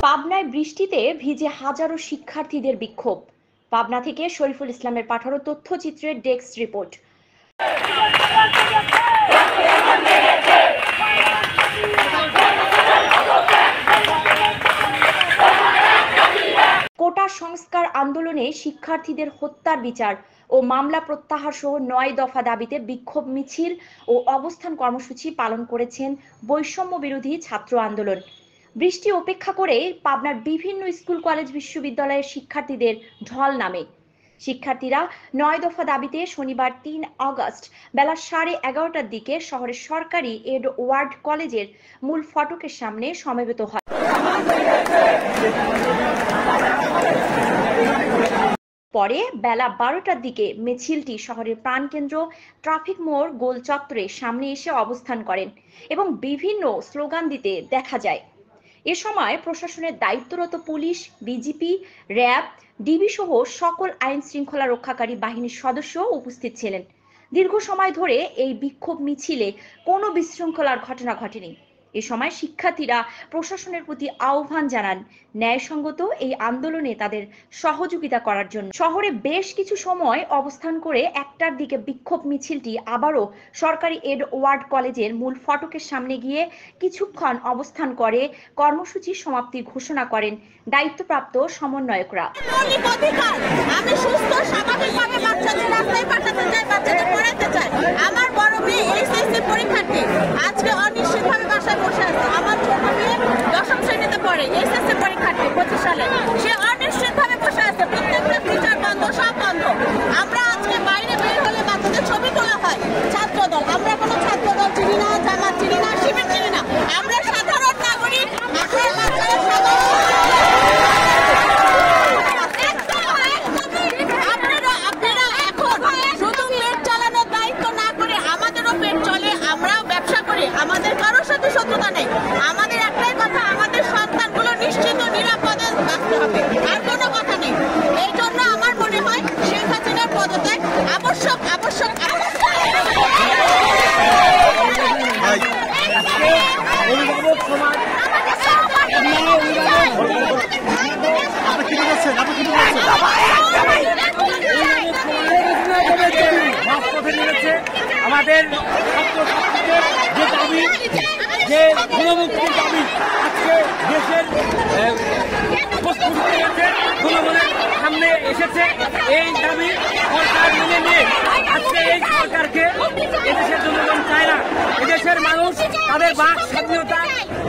পাবনায় বৃষ্টিতে ভিজে হাজারো শিক্ষার্থীদের বিক্ষোভ। পাবনা থেকে শরীফুল ইসলামের পাঠানো তথ্যচিত্রের ডেস্ক রিপোর্ট। কোটা সংস্কার আন্দোলনে শিক্ষার্থীদের হত্যার বিচার ও মামলা প্রত্যাহার সহ ৯ দফা দাবিতে বিক্ষোভ মিছিল ও অবস্থান কর্মসূচি পালন করেছেন বৈষম্য বিরোধী ছাত্র আন্দোলন। বৃষ্টি উপেক্ষা করে পাবনার বিভিন্ন স্কুল কলেজ বিশ্ববিদ্যালয়ের শিক্ষার্থীদের ঢল নামে। শিক্ষার্থীরা ৯ দফা দাবিতে শনিবার ৩ আগস্ট বেলা 11:30টার দিকে শহরের সরকারি এডওয়ার্ড কলেজের মূল ফটকের সামনে সমবেত হয়। পরে বেলা 12টার দিকে মিছিলটি শহরের প্রাণকেন্দ্র ট্রাফিক মোড় গোল চত্বরের সামনে এসে অবস্থান করেন এবং বিভিন্ন স্লোগান দিতে দেখা যায়। এ সময় প্রশাসনের দায়িত্বরত পুলিশ, বিজিপি, র্যাব, ডিবি সহ সকল আইন শৃঙ্খলা রক্ষাকারী বাহিনীর সদস্য উপস্থিত ছিলেন। দীর্ঘ সময় ধরে এই বিক্ষোভ মিছিলে কোনো বিশৃঙ্খলার ঘটনা ঘটেনি। এ সময় শিক্ষার্থীরা প্রশাসনের প্রতি আহ্বান জানান ন্যায়সঙ্গত এই আন্দোলনে তাদের সহযোগিতা করার জন্য। শহরে বেশ কিছু সময় অবস্থান করে 1টার দিকে বিক্ষোভ মিছিলটি আবারও সরকারি এডওয়ার্ড কলেজের মূল ফটকের সামনে গিয়ে কিছুক্ষণ অবস্থান করে কর্মসূচি সমাপ্তির ঘোষণা করেন দায়িত্বপ্রাপ্ত সমন্বয়করা। আমি সুস্থ স্বাভাবিকভাবে বাচ্চাদের রাস্তায় পাঠাতে চাই, বাচ্চাদের পড়াতে চাই। আমার বড় মেয়ে এসএসসি পরীক্ষার্থী আজকে অনিশ্চিতভাবে বাসায় বসে আছে। আমার ছোট মেয়ে 10ম শ্রেণীতে পড়ে, এসএসসি পরীক্ষার্থী 25 সালে, সে অনিশ্চিতভাবে বসে আছে। প্রত্যেকটা টিচার বন্ধ, সব বন্ধ। আমরা আজকে বাইরে বের হলে বাচ্চাদের ছবি তোলা হয়। ছাত্রদল, আমরা কোনো ছাত্রদল চিনি না, জামাত চিনি না, শিবির চিনি না, আমরা সাধারণ নাগরিক। আমাদের কারোর সাথে শত্রুতা নেই। আমাদের একটাই কথা, আমাদের সন্তানগুলো নিশ্চিত নিরাপদে বাঁচতে হবে, আর কোনো কথা নেই। এই জন্য আমার মনে হয় শেখ হাসিনার পদত্যাগ আবশ্যক। আমাদের ছাত্রছাত্রীদের যে দাবি, যে গণমুক্তির দাবি, আজকে দেশের জনগণের সামনে এসেছে। এই দাবি সরকার মেনে নিয়ে আজকে এই সরকারকে এদেশের জনগণ চায় না। এদেশের মানুষ তাদের বাক স্বাধীনতা,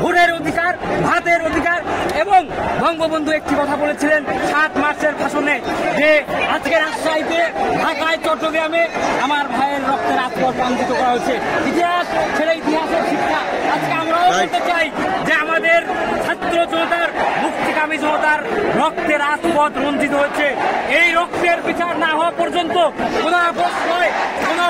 ভোটের অধিকার, ভাতের অধিকার এবং বঙ্গবন্ধু একটি কথা বলেছিলেন 7 মার্চের ভাষণে যে আজকে রাজশাহীতে, ঢাকায়, চট্টগ্রামে আমার ভাইয়ের রক্তের আত্মর প্রান্তিত করা হয়েছে। ইতিহাস ছেড়ে ইতিহাসের শিক্ষা আজকে আমরাও বলতে চাই যে আমাদের ছাত্র জনতার, মুক্তিকামী জনতার রক্তের রাজপথ রঞ্জিত হয়েছে। এই রক্তের বিচার না হওয়া পর্যন্ত কোনো আপোষ নয়, কোনো